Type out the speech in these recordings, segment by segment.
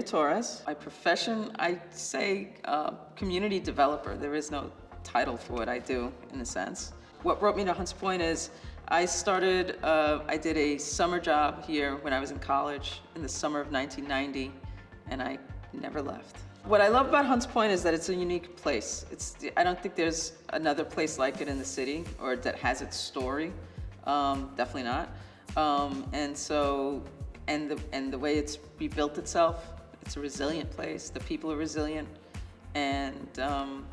Torres. By profession, I say community developer. There is no title for what I do, in a sense. What brought me to Hunts Point is I did a summer job here when I was in college in the summer of 1990, and I never left. What I love about Hunts Point is that it's a unique place. I don't think there's another place like it in the city or that has its story. Definitely not. And the way it's rebuilt itself, it's a resilient place. The people are resilient, and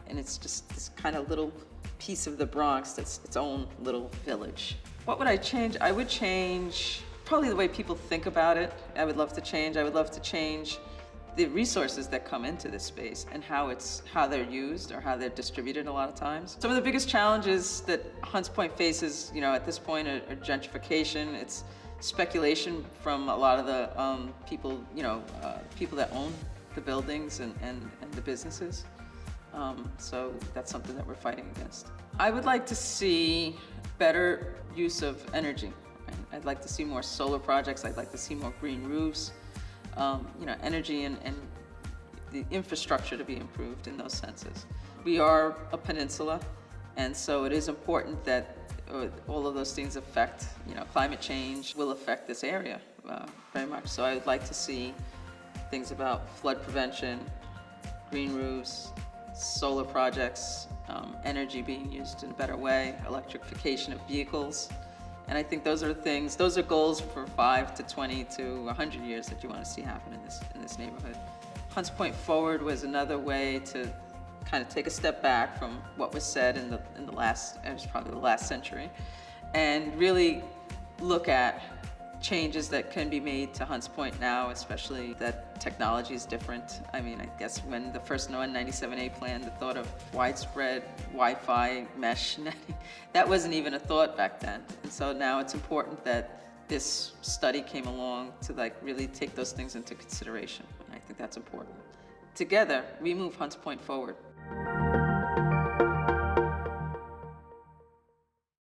it's just this kind of little piece of the Bronx that's its own little village. What would I change? I would change probably the way people think about it. I would love to change the resources that come into this space and how they're used or how they're distributed a lot of times. Some of the biggest challenges that Hunts Point faces, at this point, are gentrification. It's speculation from a lot of the people that own the buildings and the businesses. So that's something that we're fighting against. I would like to see better use of energy. I'd like to see more solar projects. I'd like to see more green roofs. Energy and the infrastructure to be improved in those senses. We are a peninsula, and so it is important that all of those things affect, climate change will affect this area very much. So I would like to see things about flood prevention, green roofs, solar projects, energy being used in a better way, electrification of vehicles. And I think those are goals for 5 to 20 to 100 years that you want to see happen in this neighborhood. Hunts Point Forward was another way to kind of take a step back from what was said it was probably the last century, and really look at changes that can be made to Hunts Point now, especially that technology is different. I guess when the first NOAA 97A plan, the thought of widespread Wi-Fi mesh netting, that wasn't even a thought back then. And so now it's important that this study came along to really take those things into consideration. And I think that's important. Together, we move Hunts Point forward.